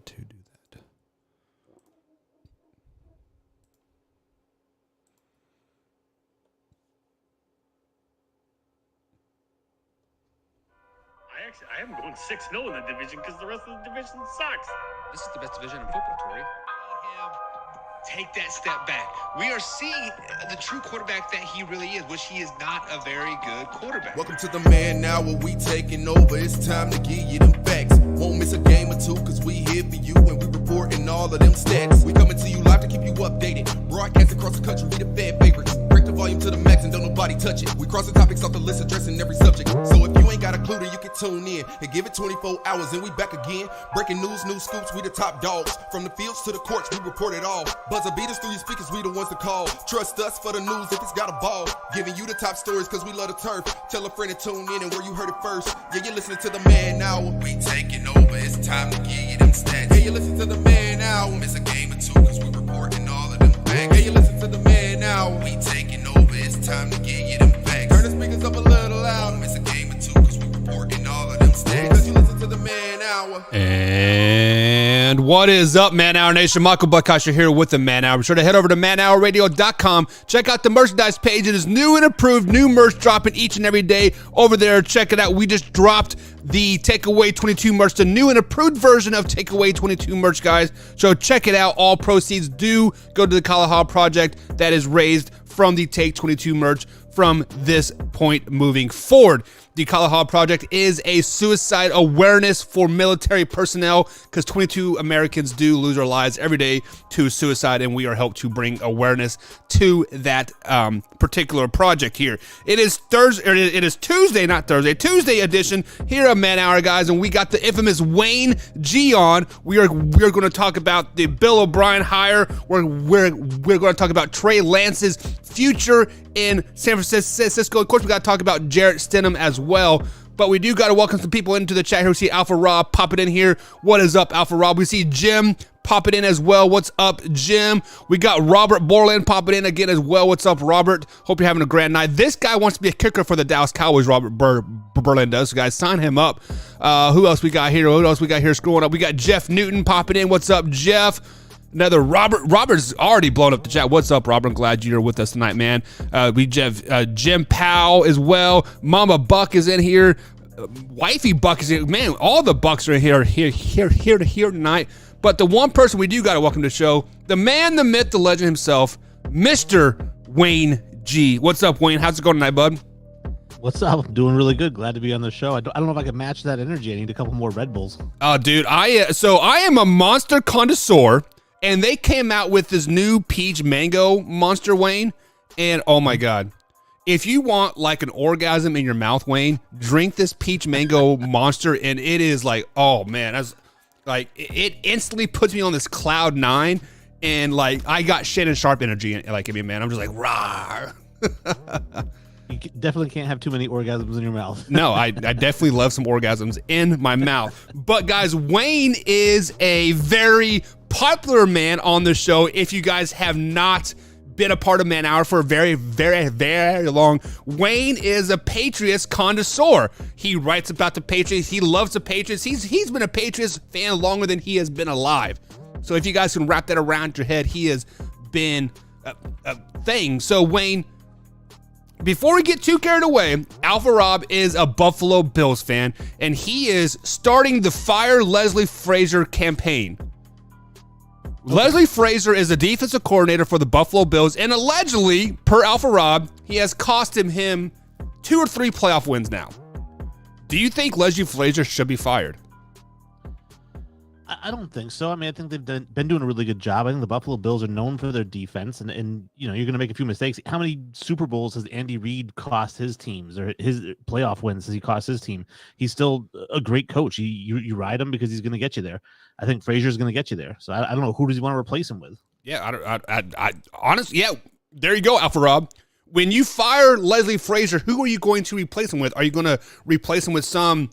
to do that. I am going 6-0 in the division because the rest of the division sucks. This is the best division in football, Tori. Take that step back. We are seeing the true quarterback that he really is, which he is not a very good quarterback. Welcome to the Man Now, where we taking over. It's time to give you them facts. Won't miss a game or two, cause we here for you and we reporting all of them stats. We coming to you live to keep you updated. Broadcast across the country, we the fan favorites. Break the volume to the max and don't nobody touch it. We crossing topics off the list, addressing every subject. So if you ain't got a clue, then you can tune in and give it 24 hours and we back again. Breaking news, new scoops, we the top dogs. From the fields to the courts, we report it all. Buzzer beat us through your speakers, we the ones to call. Trust us for the news if it's got a ball. Giving you the top stories cause we love the turf. Tell a friend to tune in and where you heard it first. Yeah, you're listening to the Man Now. We taking over, it's time to give you them stats. Yeah, you listen to the Man Now. Miss a game or two cause we reporting all of them facts. Yeah, you listen to the Man Now. We taking over, it's time to give you them facts. Turn the speakers up a little loud. Miss a game or two cause we reporting all of them stats. Because you listen to the Man Hour. And what is up, Man Hour Nation? Michael Buckhouse here with the Man Hour. Be sure to head over to manhourradio.com. Check out the merchandise page. It is new and approved. New merch dropping each and every day over there. Check it out. We just dropped the Takeaway 22 merch, the new and approved version of Takeaway 22 merch, guys. So check it out. All proceeds do go to the Kalahari Project that is raised from the Take 22 merch from this point moving forward. The Kalahari Project is a suicide awareness for military personnel because 22 Americans do lose their lives every day to suicide, and we are helped to bring awareness to that particular project here. It is Tuesday, not Thursday, Tuesday edition here at Man Hour, guys, and we got the infamous Wayne G on. We are going to talk about the Bill O'Brien hire. We're going to talk about Trey Lance's future in San Francisco. Of course, we got to talk about Jarrett Stidham as well. But we do got to welcome some people into the chat here. We see Alpha Rob popping in here. What is up, Alpha Rob? We see Jim popping in as well. What's up, Jim? We got Robert Borland popping in again as well. What's up, Robert? Hope you're having a grand night. This guy wants to be a kicker for the Dallas Cowboys, Robert Borland does. So, guys, sign him up. Who else we got here? Scrolling up? We got Jeff Newton popping in. What's up, Jeff? Another Robert's already blown up the chat. What's up, Robert? I'm glad you're with us tonight, man. We have Jim Powell as well. Mama Buck is in here. Wifey Buck is in. Man, all the Bucks are here tonight. But the one person we do got to welcome to the show, the man, the myth, the legend himself, Mr. Wayne G. What's up, Wayne? How's it going tonight, bud? What's up? I'm doing really good. Glad to be on the show. I don't know if I can match that energy. I need a couple more Red Bulls. Dude, I am a monster connoisseur. And they came out with this new peach mango monster, Wayne. And oh my God, if you want like an orgasm in your mouth, Wayne, drink this peach mango monster. And it is like, oh man, it instantly puts me on this cloud 9. And like, I got Shannon Sharp energy like in me, man. I'm just like, rah. You definitely can't have too many orgasms in your mouth. No, I definitely love some orgasms in my mouth. But guys, Wayne is a very popular man on the show. If you guys have not been a part of Man Hour for a very, very, very long, Wayne is a Patriots connoisseur. He writes about the Patriots. He loves the Patriots. He's been a Patriots fan longer than he has been alive. So if you guys can wrap that around your head, he has been a thing. So Wayne, before we get too carried away, Alpha Rob is a Buffalo Bills fan, and he is starting the Fire Leslie Frazier campaign. Okay. Leslie Frazier is the defensive coordinator for the Buffalo Bills, and allegedly, per Alpha Rob, he has cost him 2 or 3 playoff wins now. Do you think Leslie Frazier should be fired? I don't think so. I mean, I think they've been doing a really good job. I think the Buffalo Bills are known for their defense, and you know, you're going to make a few mistakes. How many Super Bowls has Andy Reid cost his teams, or his playoff wins has he cost his team? He's still a great coach. You ride him because he's going to get you there. I think Frazier's going to get you there. So I don't know, who does he want to replace him with? Yeah, I honestly, yeah, there you go, Alpha Rob. When you fire Leslie Frazier, who are you going to replace him with? Are you going to replace him with some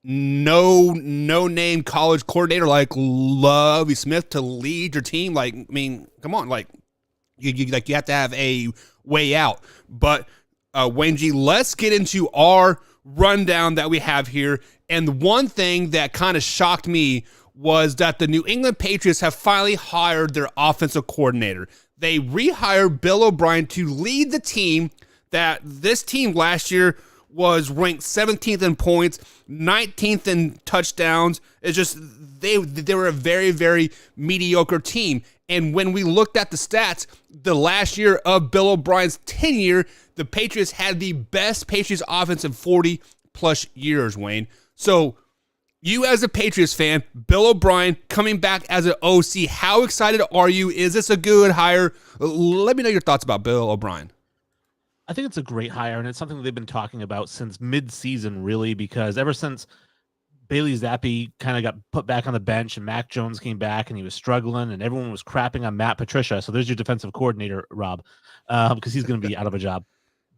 no name college coordinator like Lovie Smith to lead your team? Like, I mean, come on, like you have to have a way out. But Wayne G, let's get into our rundown that we have here. And the one thing that kind of shocked me was that the New England Patriots have finally hired their offensive coordinator. They rehired Bill O'Brien to lead the team. That this team last year was ranked 17th in points, 19th in touchdowns. It's just they were a very, very mediocre team. And when we looked at the stats, the last year of Bill O'Brien's tenure, the Patriots had the best Patriots offense in 40 plus years, Wayne. So you as a Patriots fan, Bill O'Brien coming back as an OC, how excited are you? Is this a good hire? Let me know your thoughts about Bill O'Brien. I think it's a great hire, and it's something they've been talking about since mid-season, really, because ever since Bailey Zappi kind of got put back on the bench and Mac Jones came back and he was struggling and everyone was crapping on Matt Patricia. So there's your defensive coordinator, Rob, because he's going to be out of a job.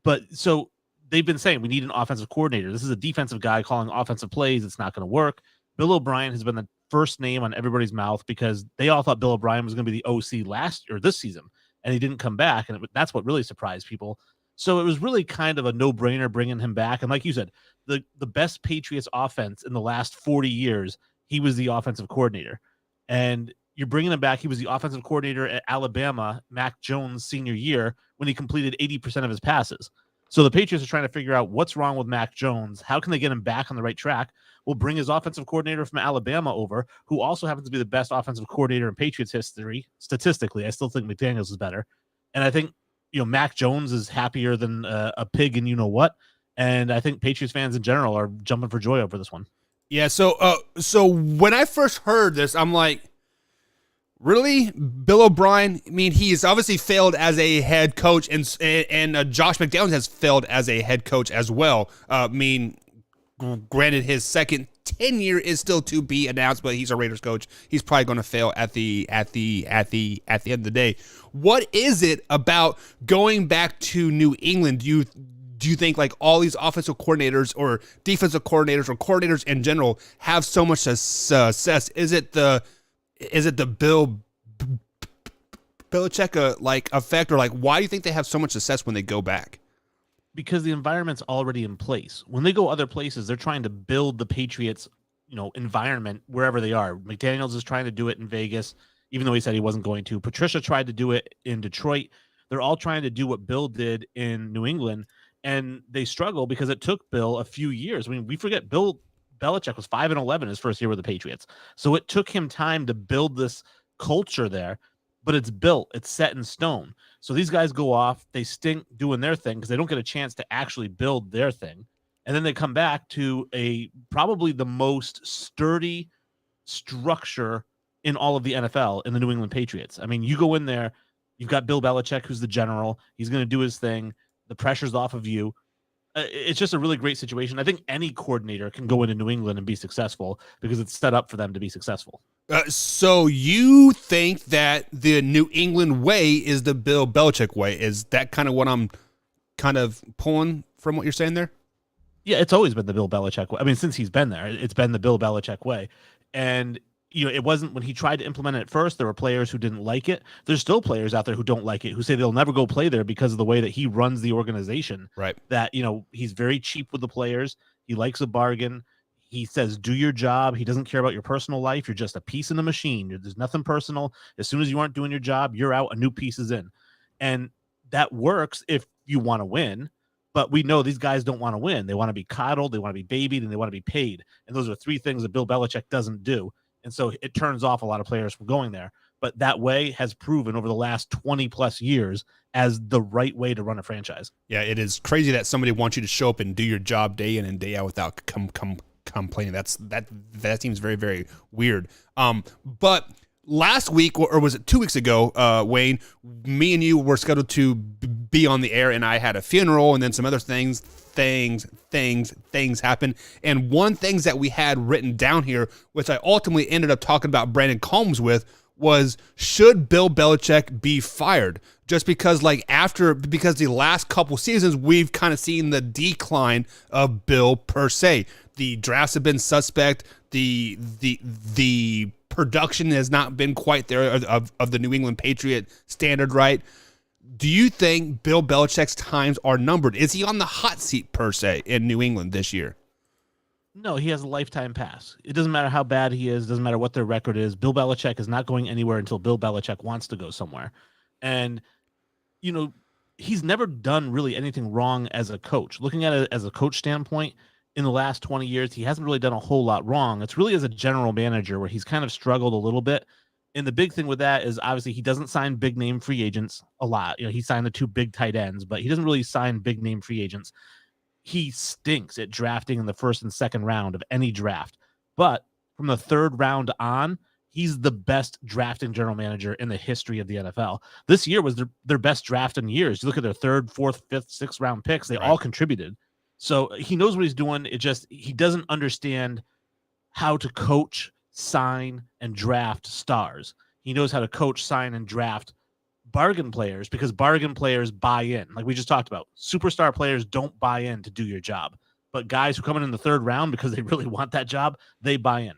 But so they've been saying we need an offensive coordinator. This is a defensive guy calling offensive plays. It's not going to work. Bill O'Brien has been the first name on everybody's mouth because they all thought Bill O'Brien was going to be the OC this season, and he didn't come back. And that's what really surprised people. So it was really kind of a no-brainer bringing him back. And like you said, the best Patriots offense in the last 40 years, he was the offensive coordinator. And you're bringing him back. He was the offensive coordinator at Alabama, Mac Jones' senior year, when he completed 80% of his passes. So the Patriots are trying to figure out what's wrong with Mac Jones. How can they get him back on the right track? We'll bring his offensive coordinator from Alabama over, who also happens to be the best offensive coordinator in Patriots history. Statistically, I still think McDaniels is better. And I think Mac Jones is happier than a pig and you-know-what. And I think Patriots fans in general are jumping for joy over this one. Yeah, so when I first heard this, I'm like, really? Bill O'Brien? I mean, he's obviously failed as a head coach, and Josh McDaniels has failed as a head coach as well. Granted, his second tenure is still to be announced, but he's a Raiders coach. He's probably going to fail at the end of the day. What is it about going back to New England? Do you think like all these offensive coordinators or defensive coordinators or coordinators in general have so much success? Is it the Bill Belichick effect, or like why do you think they have so much success when they go back? Because the environment's already in place. When they go other places, they're trying to build the Patriots, environment wherever they are. McDaniels is trying to do it in Vegas, even though he said he wasn't going to. Patricia tried to do it in Detroit. They're all trying to do what Bill did in New England, and they struggle because it took Bill a few years. I mean, we forget Bill Belichick was 5-11 his first year with the Patriots. So it took him time to build this culture there, but it's built, it's set in stone. So these guys go off, they stink doing their thing because they don't get a chance to actually build their thing. And then they come back to probably the most sturdy structure in all of the NFL in the New England Patriots. I mean, you go in there, you've got Bill Belichick, who's the general. He's going to do his thing. The pressure's off of you. It's just a really great situation. I think any coordinator can go into New England and be successful because it's set up for them to be successful. So you think that the New England way is the Bill Belichick way? Is that kind of what I'm kind of pulling from what you're saying there? Yeah, it's always been the Bill Belichick way. I mean, since he's been there, it's been the Bill Belichick way. And it wasn't when he tried to implement it at first, there were players who didn't like it. There's still players out there who don't like it, who say they'll never go play there because of the way that he runs the organization. Right. That, he's very cheap with the players. He likes a bargain. He says, do your job. He doesn't care about your personal life. You're just a piece in the machine. There's nothing personal. As soon as you aren't doing your job, you're out, a new piece is in. And that works if you want to win. But we know these guys don't want to win. They want to be coddled, they want to be babied, and they want to be paid. And those are three things that Bill Belichick doesn't do. And so it turns off a lot of players from going there. But that way has proven over the last 20 plus years as the right way to run a franchise. Yeah, it is crazy that somebody wants you to show up and do your job day in and day out without complaining. That seems very, very weird. But last week, or was it 2 weeks ago, Wayne, me and you were scheduled to be on the air, and I had a funeral and then some other things happen. And one things that we had written down here, which I ultimately ended up talking about Brandon Combs with, was should Bill Belichick be fired? Just because because the last couple seasons, we've kind of seen the decline of Bill per se. The drafts have been suspect. The production has not been quite there of the New England Patriot standard, right? Do you think Bill Belichick's times are numbered? Is he on the hot seat per se in New England this year? No, he has a lifetime pass. It doesn't matter how bad he is. Doesn't matter what their record is. Bill Belichick is not going anywhere until Bill Belichick wants to go somewhere. And, you know, he's never done really anything wrong as a coach. Looking at it as a coach standpoint, in the last 20 years, he hasn't really done a whole lot wrong. It's really as a general manager where he's kind of struggled a little bit. And the big thing with that is obviously he doesn't sign big name free agents a lot. You know, he signed the 2 big tight ends, but he doesn't really sign big name free agents. He stinks at drafting in the first and second round of any draft. But from the 3rd round on, he's the best drafting general manager in the history of the NFL. This year was their best draft in years. You look at their 3rd, 4th, 5th, 6th round picks, they all contributed. So he knows what he's doing. It just, he doesn't understand how to coach, sign, and draft stars. He knows how to coach, sign, and draft bargain players because bargain players buy in. Like we just talked about, superstar players don't buy in to do your job, but guys who come in the 3rd round because they really want that job, they buy in.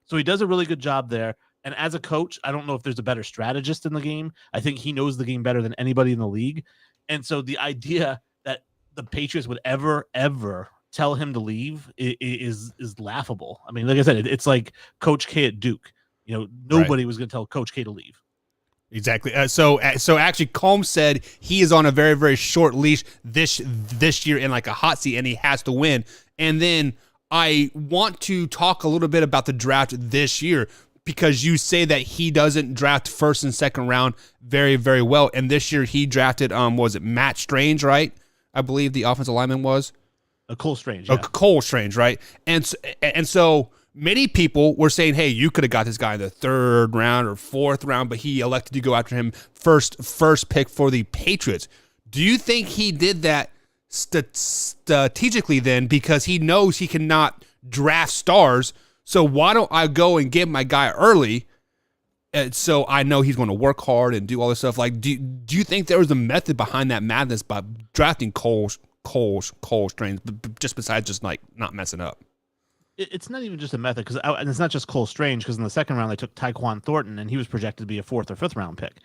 So he does a really good job there. And as a coach, I don't know if there's a better strategist in the game. I think he knows the game better than anybody in the league. And so the idea that the Patriots would ever tell him to leave is laughable. I mean, like I said, it's like Coach K at Duke. You know, nobody was going to tell Coach K to leave. Exactly. So actually, Combs said he is on a very, very short leash this year in like a hot seat, and he has to win. And then I want to talk a little bit about the draft this year because you say that he doesn't draft 1st and 2nd round very, very well. And this year he drafted, was it Matt Strange, right? I believe the offensive lineman was. Cole Strange. Yeah. Cole Strange, right? And so many people were saying, hey, you could have got this guy in the 3rd round or 4th round, but he elected to go after him first pick for the Patriots. Do you think he did that strategically then because he knows he cannot draft stars? So why don't I go and get my guy early? And so I know he's going to work hard and do all this stuff. Like, do you think there was a method behind that madness by drafting Cole Strange, just besides just like not messing up? It's not even just a method and it's not just Cole Strange because in the 2nd round they took Tyquan Thornton and he was projected to be a 4th or 5th round pick.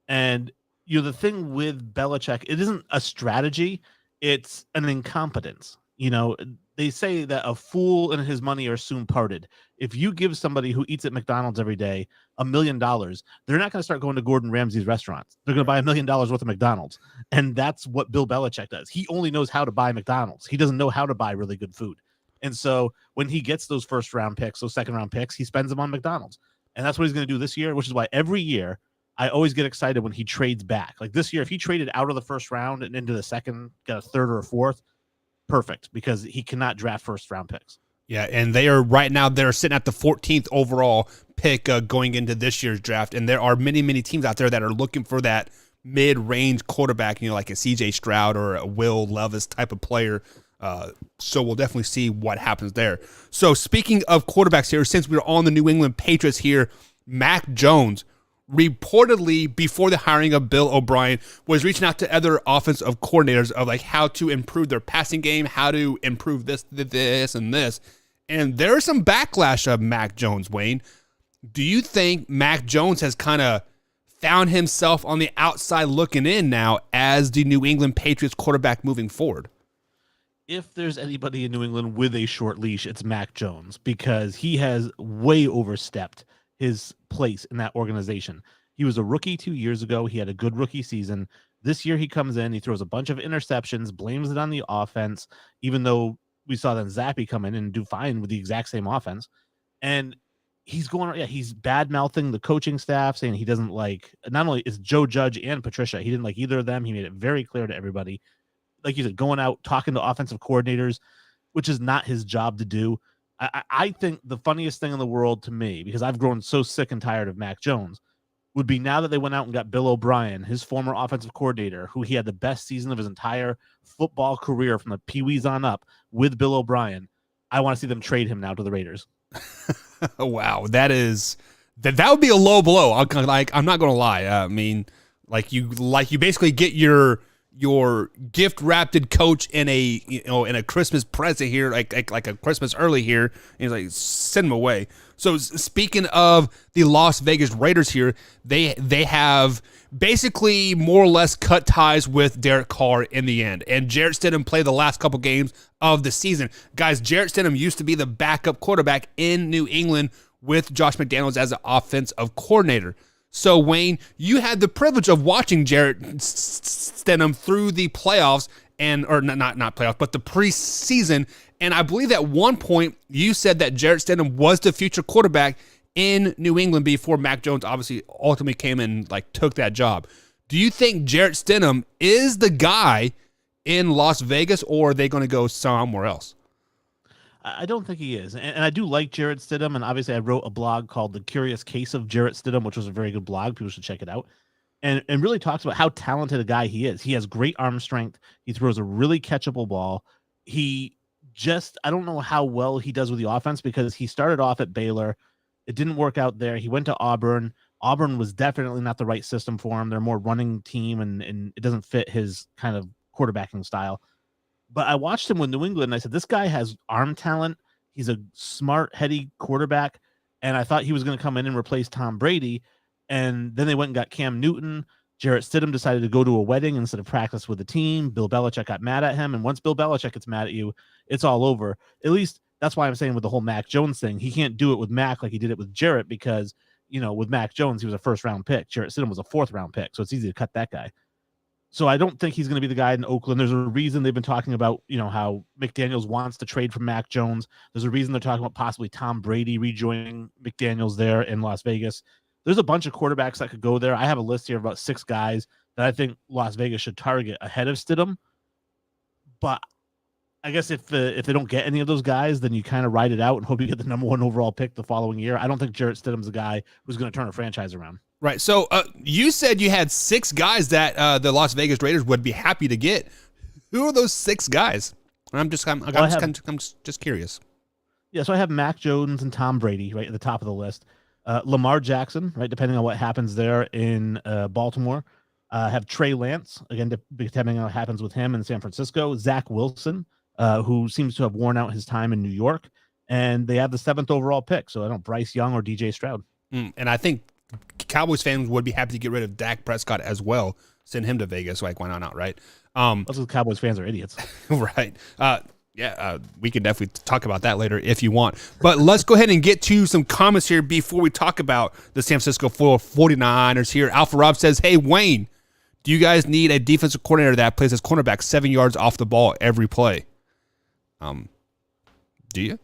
And you know the thing with Belichick, it isn't a strategy, it's an incompetence. You know, they say that a fool and his money are soon parted. If you give somebody who eats at McDonald's every day $1 million, they're not going to start going to Gordon Ramsay's restaurants. They're going to buy $1 million worth of McDonald's. And that's what Bill Belichick does. He only knows how to buy McDonald's. He doesn't know how to buy really good food. And so when he gets those 1st round picks, those 2nd round picks, he spends them on McDonald's. And that's what he's going to do this year, which is why every year I always get excited when he trades back. Like this year, if he traded out of the 1st round and into the 2nd, got a 3rd or a 4th, perfect, because he cannot draft 1st round picks. Yeah, and they are right now, they're sitting at the 14th overall pick going into this year's draft. And there are many, many teams out there that are looking for that mid-range quarterback, you know, like a CJ Stroud or a Will Levis type of player. So we'll definitely see what happens there. So speaking of quarterbacks here, since we're on the New England Patriots here, Mac Jones reportedly before the hiring of Bill O'Brien was reaching out to other offensive coordinators of like how to improve their passing game, how to improve this, and this. And there's some backlash of Mac Jones, Wayne. Do you think Mac Jones has kind of found himself on the outside looking in now as the New England Patriots quarterback moving forward? If there's anybody in New England with a short leash, it's Mac Jones because he has way overstepped his place in that organization. He was a rookie 2 years ago. He had a good rookie season. This year he comes in, he throws a bunch of interceptions, blames it on the offense, even though we saw then Zappy come in and do fine with the exact same offense. And he's he's bad-mouthing the coaching staff, saying he doesn't like, not only is Joe Judge and Patricia, he didn't like either of them. He made it very clear to everybody. Like you said, going out, talking to offensive coordinators, which is not his job to do. I think the funniest thing in the world to me, because I've grown so sick and tired of Mac Jones, would be now that they went out and got Bill O'Brien, his former offensive coordinator, who he had the best season of his entire football career from the Pee-wees on up with Bill O'Brien. I want to see them trade him now to the Raiders. Wow, that would be a low blow. I'm not going to lie. I mean, like you basically get your your gift wrapped coach in a Christmas present here, like a Christmas early here. And he's like, send him away. So speaking of the Las Vegas Raiders here, they have basically more or less cut ties with Derek Carr in the end. And Jarrett Stidham played the last couple games of the season. Guys, Jarrett Stidham used to be the backup quarterback in New England with Josh McDaniels as an offensive coordinator. So, Wayne, you had the privilege of watching Jarrett Stidham through the playoffs or not playoffs, but the preseason. And I believe at one point you said that Jarrett Stidham was the future quarterback in New England before Mac Jones obviously ultimately came and took that job. Do you think Jarrett Stidham is the guy in Las Vegas, or are they going to go somewhere else? I don't think he is. And I do like Jarrett Stidham. And obviously I wrote a blog called The Curious Case of Jarrett Stidham, which was a very good blog. People should check it out. And really talks about how talented a guy he is. He has great arm strength. He throws a really catchable ball. I don't know how well he does with the offense, because he started off at Baylor. It didn't work out there. He went to Auburn. Auburn was definitely not the right system for him. They're more running team, and it doesn't fit his kind of quarterbacking style. But I watched him with New England, and I said, this guy has arm talent. He's a smart, heady quarterback. And I thought he was going to come in and replace Tom Brady. And then they went and got Cam Newton. Jarrett Stidham decided to go to a wedding instead of practice with the team. Bill Belichick got mad at him. And once Bill Belichick gets mad at you, it's all over. At least that's why I'm saying with the whole Mac Jones thing, he can't do it with Mac like he did it with Jarrett, because, with Mac Jones, he was a first-round pick. Jarrett Stidham was a fourth-round pick. So it's easy to cut that guy. So I don't think he's going to be the guy in Oakland. There's a reason they've been talking about, how McDaniels wants to trade for Mac Jones. There's a reason they're talking about possibly Tom Brady rejoining McDaniels there in Las Vegas. There's a bunch of quarterbacks that could go there. I have a list here of about 6 guys that I think Las Vegas should target ahead of Stidham. But I guess if they don't get any of those guys, then you kind of ride it out and hope you get the number 1 overall pick the following year. I don't think Jarrett Stidham's the guy who's going to turn a franchise around. Right. So you said you had 6 guys that the Las Vegas Raiders would be happy to get. Who are those 6 guys? I'm just curious. Yeah, so I have Mac Jones and Tom Brady right at the top of the list. Lamar Jackson, right, depending on what happens there in Baltimore. Have Trey Lance, again, depending on what happens with him in San Francisco. Zach Wilson, who seems to have worn out his time in New York. And they have the 7th overall pick, so I don't Bryce Young or DJ Stroud. And I think Cowboys fans would be happy to get rid of Dak Prescott as well. Send him to Vegas. Why not, right? Also, Cowboys fans are idiots. Right. We can definitely talk about that later if you want. But let's go ahead and get to some comments here before we talk about the San Francisco 49ers here. Alpha Rob says, hey, Wayne, do you guys need a defensive coordinator that plays as cornerback 7 yards off the ball every play? Do you?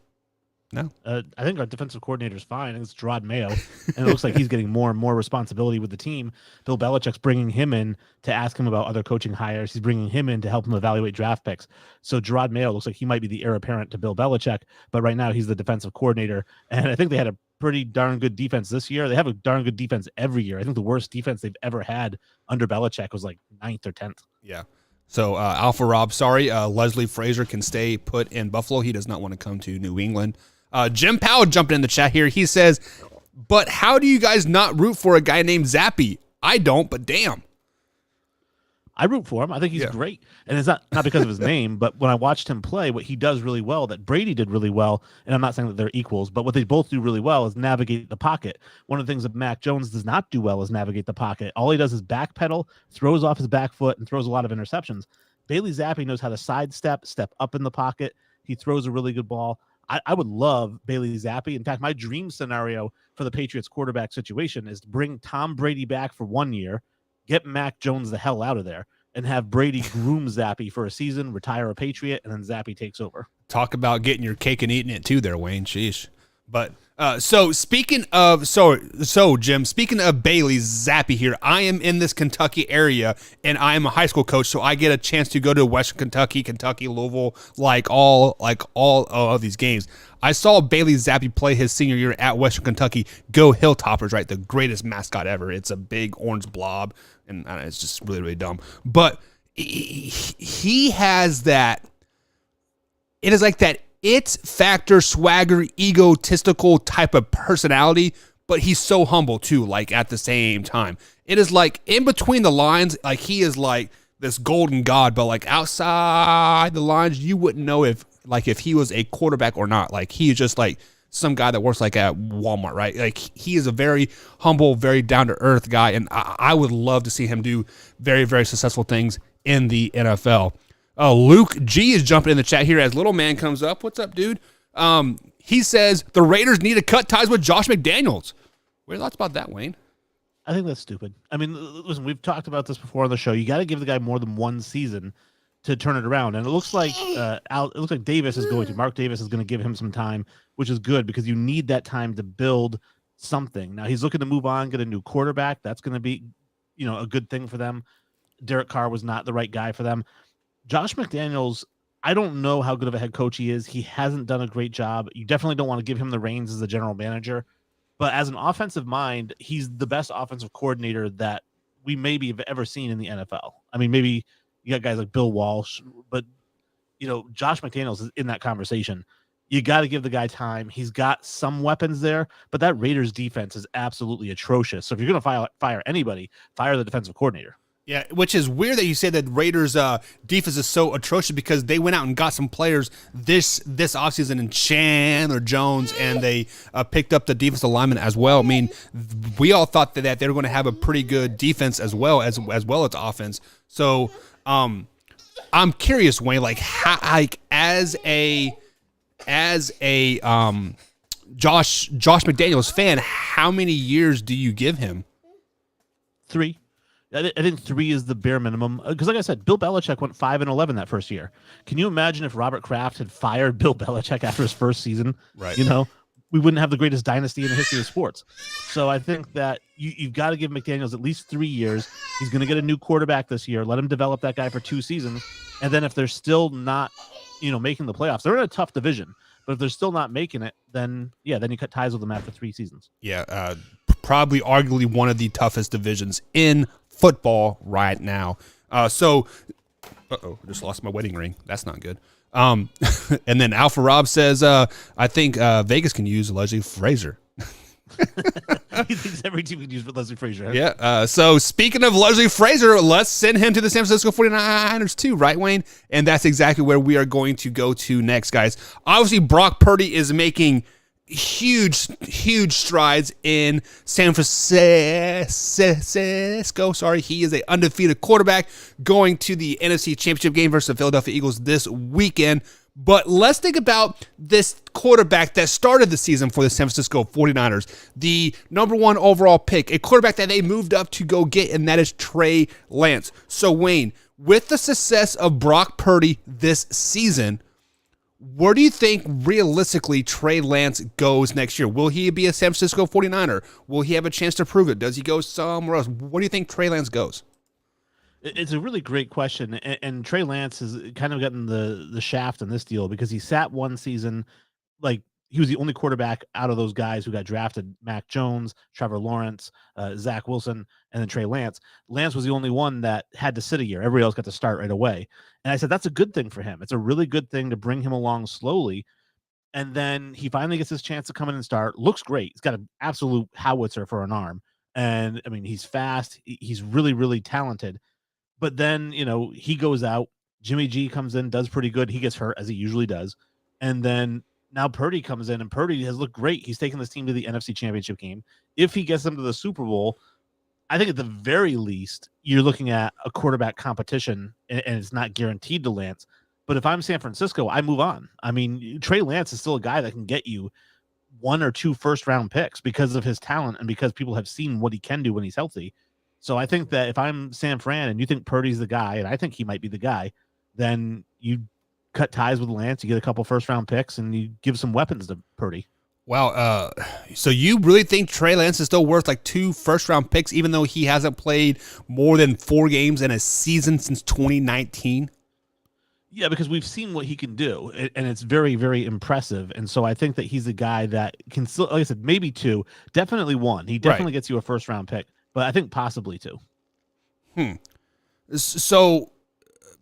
No. I think our defensive coordinator is fine. It's Gerard Mayo, and it looks like he's getting more and more responsibility with the team. Bill Belichick's bringing him in to ask him about other coaching hires. He's bringing him in to help him evaluate draft picks. So Gerard Mayo looks like he might be the heir apparent to Bill Belichick, but right now he's the defensive coordinator, and I think they had a pretty darn good defense this year. They have a darn good defense every year. I think the worst defense they've ever had under Belichick was like 9th or 10th. Yeah. So Alpha Rob, sorry, Leslie Frazier can stay put in Buffalo. He does not want to come to New England. Jim Powell jumping in the chat here. He says, but how do you guys not root for a guy named Zappy? I don't, but damn. I root for him. I think he's great. And it's not because of his name, but when I watched him play, what he does really well, that Brady did really well, and I'm not saying that they're equals, but what they both do really well is navigate the pocket. One of the things that Mac Jones does not do well is navigate the pocket. All he does is backpedal, throws off his back foot, and throws a lot of interceptions. Bailey Zappi knows how to sidestep, step up in the pocket. He throws a really good ball. I would love Bailey Zappi. In fact, my dream scenario for the Patriots quarterback situation is to bring Tom Brady back for 1 year, get Mac Jones the hell out of there, and have Brady groom Zappi for a season, retire a Patriot, and then Zappi takes over. Talk about getting your cake and eating it too there, Wayne. Sheesh. But so speaking of Jim, speaking of Bailey Zappi here, I am in this Kentucky area and I am a high school coach, so I get a chance to go to Western Kentucky, Louisville, like all of these games. I saw Bailey Zappi play his senior year at Western Kentucky. Go Hilltoppers, right? The greatest mascot ever. It's a big orange blob, and it's just really, really dumb. But he has that. It is like that it's factor, swagger, egotistical type of personality, but he's so humble too, like at the same time. It is like in between the lines, like he is like this golden god, but like outside the lines, you wouldn't know if he was a quarterback or not. Like he is just like some guy that works like at Walmart, right? Like he is a very humble, very down to earth guy, and I would love to see him do very, very successful things in the NFL. Luke G is jumping in the chat here as Little Man comes up. What's up, dude? He says the Raiders need to cut ties with Josh McDaniels. What are your thoughts about that, Wayne? I think that's stupid. I mean, listen, we've talked about this before on the show. You got to give the guy more than one season to turn it around, and it looks like Davis is going to. Mark Davis is going to give him some time, which is good because you need that time to build something. Now he's looking to move on, get a new quarterback. That's going to be, a good thing for them. Derek Carr was not the right guy for them. Josh McDaniels, I don't know how good of a head coach he is. He hasn't done a great job. You definitely don't want to give him the reins as the general manager. But as an offensive mind, he's the best offensive coordinator that we maybe have ever seen in the NFL. I mean, maybe you got guys like Bill Walsh, but, Josh McDaniels is in that conversation. You got to give the guy time. He's got some weapons there, but that Raiders defense is absolutely atrocious. So if you're going to fire anybody, fire the defensive coordinator. Yeah, which is weird that you say that Raiders defense is so atrocious because they went out and got some players this offseason in Chandler Jones, and they picked up the defensive lineman as well. I mean, we all thought that they were going to have a pretty good defense as well as offense. So I'm curious, Wayne, like how, like as a Josh McDaniels fan, how many years do you give him? 3. I think 3 is the bare minimum. Because like I said, Bill Belichick went 5-11 that first year. Can you imagine if Robert Kraft had fired Bill Belichick after his first season? Right. We wouldn't have the greatest dynasty in the history of sports. So I think that you've got to give McDaniels at least 3 years. He's going to get a new quarterback this year. Let him develop that guy for 2 seasons. And then if they're still not, making the playoffs, they're in a tough division. But if they're still not making it, then you cut ties with them after 3 seasons. Yeah, probably arguably one of the toughest divisions in football right now. So just lost my wedding ring. That's not good. And then Alpha Rob says, I think Vegas can use Leslie Frazier. He thinks every team can use Leslie Frazier. Huh? Yeah. So speaking of Leslie Frazier, let's send him to the San Francisco 49ers too, right, Wayne? And that's exactly where we are going to go to next, guys. Obviously, Brock Purdy is making huge strides in San Francisco. Sorry, he is an undefeated quarterback going to the NFC Championship game versus the Philadelphia Eagles this weekend. But let's think about this quarterback that started the season for the San Francisco 49ers, the number 1 overall pick, a quarterback that they moved up to go get, and that is Trey Lance. So, Wayne, with the success of Brock Purdy this season, where do you think realistically Trey Lance goes next year? Will he be a San Francisco 49er? Will he have a chance to prove it? Does he go somewhere else? Where do you think Trey Lance goes? It's a really great question, and Trey Lance has kind of gotten the shaft in this deal because he sat one season, like he was the only quarterback out of those guys who got drafted: Mac Jones, Trevor Lawrence, Zach Wilson, and then Trey Lance. Lance was the only one that had to sit a year. Everybody else got to start right away. And I said, that's a good thing for him. It's a really good thing to bring him along slowly. And then he finally gets his chance to come in and start. Looks great. He's got an absolute howitzer for an arm. And I mean, he's fast. He's really, really talented. But then, he goes out. Jimmy G comes in, does pretty good. He gets hurt, as he usually does. And then now Purdy comes in, and Purdy has looked great. He's taken this team to the NFC Championship game. If he gets them to the Super Bowl, I think at the very least, you're looking at a quarterback competition, and it's not guaranteed to Lance. But if I'm San Francisco, I move on. I mean, Trey Lance is still a guy that can get you 1 or 2 first-round picks because of his talent and because people have seen what he can do when he's healthy. So I think that if I'm San Fran and you think Purdy's the guy, and I think he might be the guy, then you cut ties with Lance, you get a couple first-round picks, and you give some weapons to Purdy. Wow. So you really think Trey Lance is still worth like 2 first-round picks, even though he hasn't played more than 4 games in a season since 2019? Yeah, because we've seen what he can do, and it's very, very impressive. And so I think that he's a guy that can still, like I said, maybe 2, definitely 1. He definitely gets you a first-round pick, but I think possibly 2. So,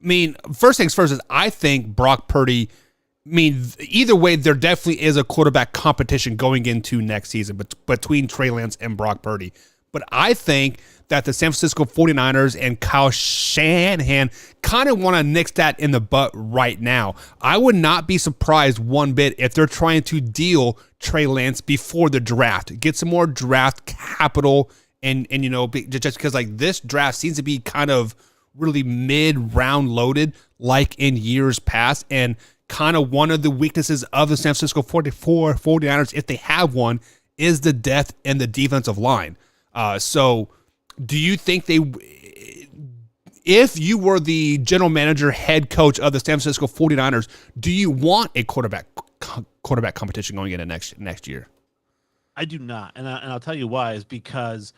I mean, first things first is I think Brock Purdy, I mean, either way, there definitely is a quarterback competition going into next season between Trey Lance and Brock Purdy. But I think that the San Francisco 49ers and Kyle Shanahan kind of want to nix that in the butt right now. I would not be surprised one bit if they're trying to deal Trey Lance before the draft, get some more draft capital, and just because like this draft seems to be kind of really mid-round loaded like in years past, and kind of one of the weaknesses of the San Francisco 49ers, if they have one, is the depth and the defensive line. So do you think if you were the general manager, head coach of the San Francisco 49ers, do you want a quarterback competition going into next year? I do not. And I'll tell you why, is because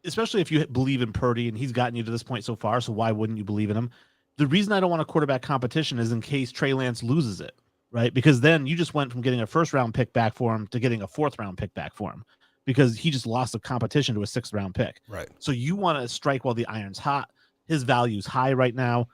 especially if you believe in Purdy and he's gotten you to this point so far, so why wouldn't you believe in him? The reason I don't want a quarterback competition is in case Trey Lance loses it, right? Because then you just went from getting a first-round pick back for him to getting a fourth-round pick back for him because he just lost the competition to a sixth-round pick. Right. So you want to strike while the iron's hot. His value's high right now.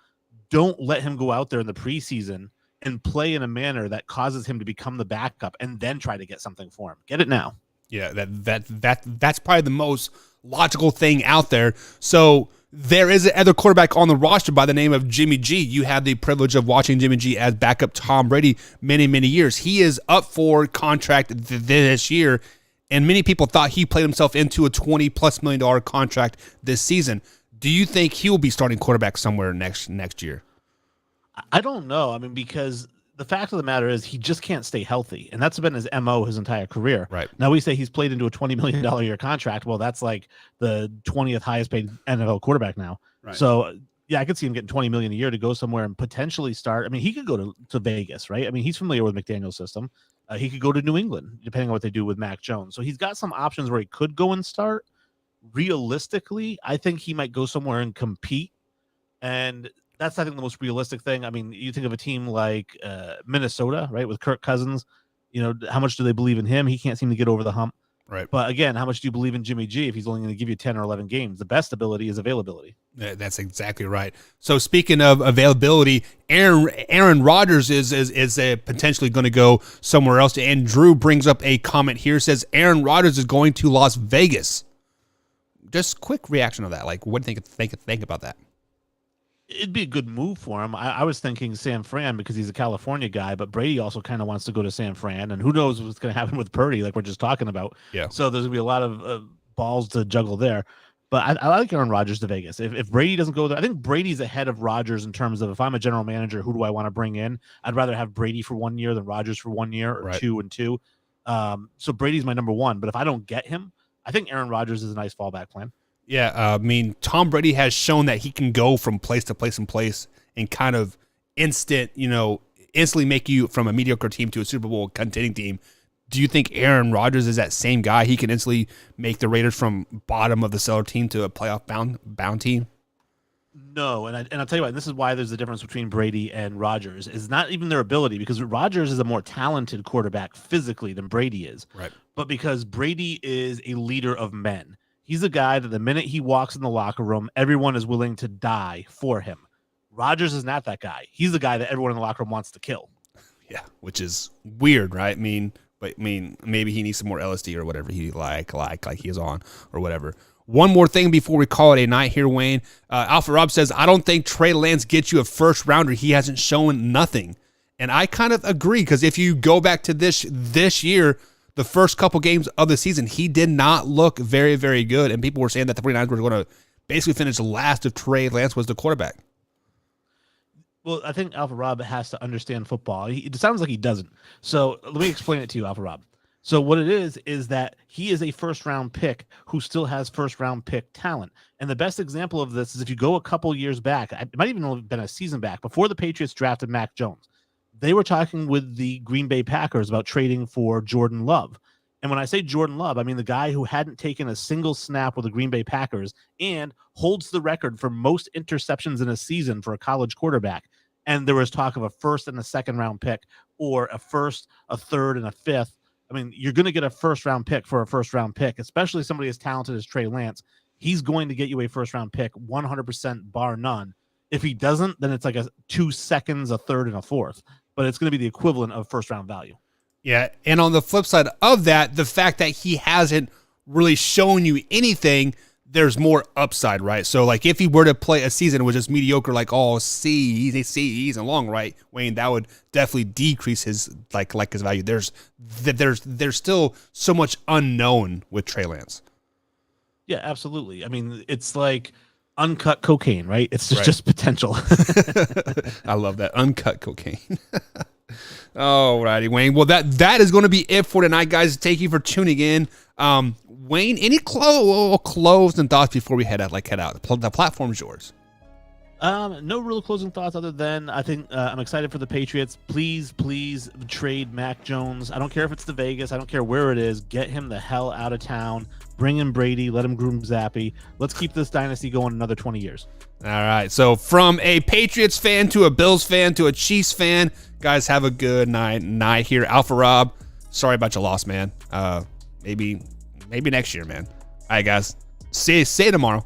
Don't let him go out there in the preseason and play in a manner that causes him to become the backup and then try to get something for him. Get it now. Yeah, that's probably the most logical thing out there. So there is another quarterback on the roster by the name of Jimmy G. You had the privilege of watching Jimmy G as backup Tom Brady many, many years. He is up for contract this year, and many people thought he played himself into a $20+ million contract this season. Do you think he will be starting quarterback somewhere next year? I don't know. I mean, because the fact of the matter is he just can't stay healthy, and that's been his MO his entire career. Right. Now we say he's played into a $20 million a year contract. Well, that's like the 20th highest paid NFL quarterback now. Right. So yeah, I could see him getting $20 million a year to go somewhere and potentially start. I mean, he could go to Vegas, right? I mean, he's familiar with McDaniel's system. He could go to New England, depending on what they do with Mac Jones. So he's got some options where he could go and start. Realistically, I think he might go somewhere and compete. And that's, I think, the most realistic thing. I mean, you think of a team like Minnesota, right, with Kirk Cousins. You know, how much do they believe in him? He can't seem to get over the hump. Right. But again, how much do you believe in Jimmy G if he's only going to give you 10 or 11 games? The best ability is availability. That's exactly right. So speaking of availability, Aaron Rodgers is potentially going to go somewhere else. And Drew brings up a comment here, says Aaron Rodgers is going to Las Vegas. Just quick reaction of that. Like, what do you think about that? It'd be a good move for him. I was thinking San Fran because he's a California guy, but Brady also kind of wants to go to San Fran, and who knows what's going to happen with Purdy, like we're just talking about. Yeah. So there's going to be a lot of balls to juggle there. But I like Aaron Rodgers to Vegas. If Brady doesn't go there, I think Brady's ahead of Rodgers in terms of if I'm a general manager, who do I want to bring in? I'd rather have Brady for 1 year than Rodgers for 1 year or Right. 2 and 2. So Brady's my number one. But if I don't get him, I think Aaron Rodgers is a nice fallback plan. Yeah, I mean, Tom Brady has shown that he can go from place to place and kind of instantly make you from a mediocre team to a Super Bowl contending team. Do you think Aaron Rodgers is that same guy? He can instantly make the Raiders from bottom of the cellar team to a playoff bound team? No, and I'll tell you what, this is why there's a difference between Brady and Rodgers. It's not even their ability, because Rodgers is a more talented quarterback physically than Brady is. Right. But because Brady is a leader of men. He's a guy that the minute he walks in the locker room, everyone is willing to die for him. Rodgers is not that guy. He's the guy that everyone in the locker room wants to kill. Yeah, which is weird, right? Maybe he needs some more LSD or whatever he like he is on or whatever. One more thing before we call it a night here, Wayne. Alpha Rob says, I don't think Trey Lance gets you a first rounder. He hasn't shown nothing. And I kind of agree, because if you go back to this year, the first couple games of the season, he did not look very, very good. And people were saying that the 49ers were going to basically finish last if Trey Lance was the quarterback. Well, I think Alpha Rob has to understand football. It sounds like he doesn't. So let me explain it to you, Alpha Rob. So what it is that he is a first-round pick who still has first-round pick talent. And the best example of this is if you go a couple years back, it might even have been a season back, before the Patriots drafted Mac Jones. They were talking with the Green Bay Packers about trading for Jordan Love. And when I say Jordan Love, I mean the guy who hadn't taken a single snap with the Green Bay Packers and holds the record for most interceptions in a season for a college quarterback. And there was talk of a first and a second round pick, or a first, a third, and a fifth. I mean, you're going to get a first round pick for a first round pick, especially somebody as talented as Trey Lance. He's going to get you a first round pick, 100% bar none. If he doesn't, then it's like a 2 seconds, a third, and a fourth. But it's going to be the equivalent of first round value. Yeah, and on the flip side of that, the fact that he hasn't really showing you anything, there's more upside, right? So, like, if he were to play a season was just mediocre, like all C's and long, right, Wayne, that would definitely decrease his like his value. There's still so much unknown with Trey Lance. Yeah, absolutely. I mean, it's like uncut cocaine, right? It's just, Right. just potential. I love that uncut cocaine. Alrighty, Wayne. Well, that is going to be it for tonight, guys. Thank you for tuning in. Wayne, any closing thoughts before we head out? The platform's yours. No real closing thoughts other than I think I'm excited for the Patriots. Please trade Mac Jones. I don't care if it's to Vegas. I don't care where it is. Get him the hell out of town. Bring in Brady. Let him groom Zappy. Let's keep this dynasty going another 20 years. All right. So from a Patriots fan to a Bills fan to a Chiefs fan, guys, have a good night here. Alpha Rob, sorry about your loss, man. Maybe next year, man. All right, guys. See you tomorrow.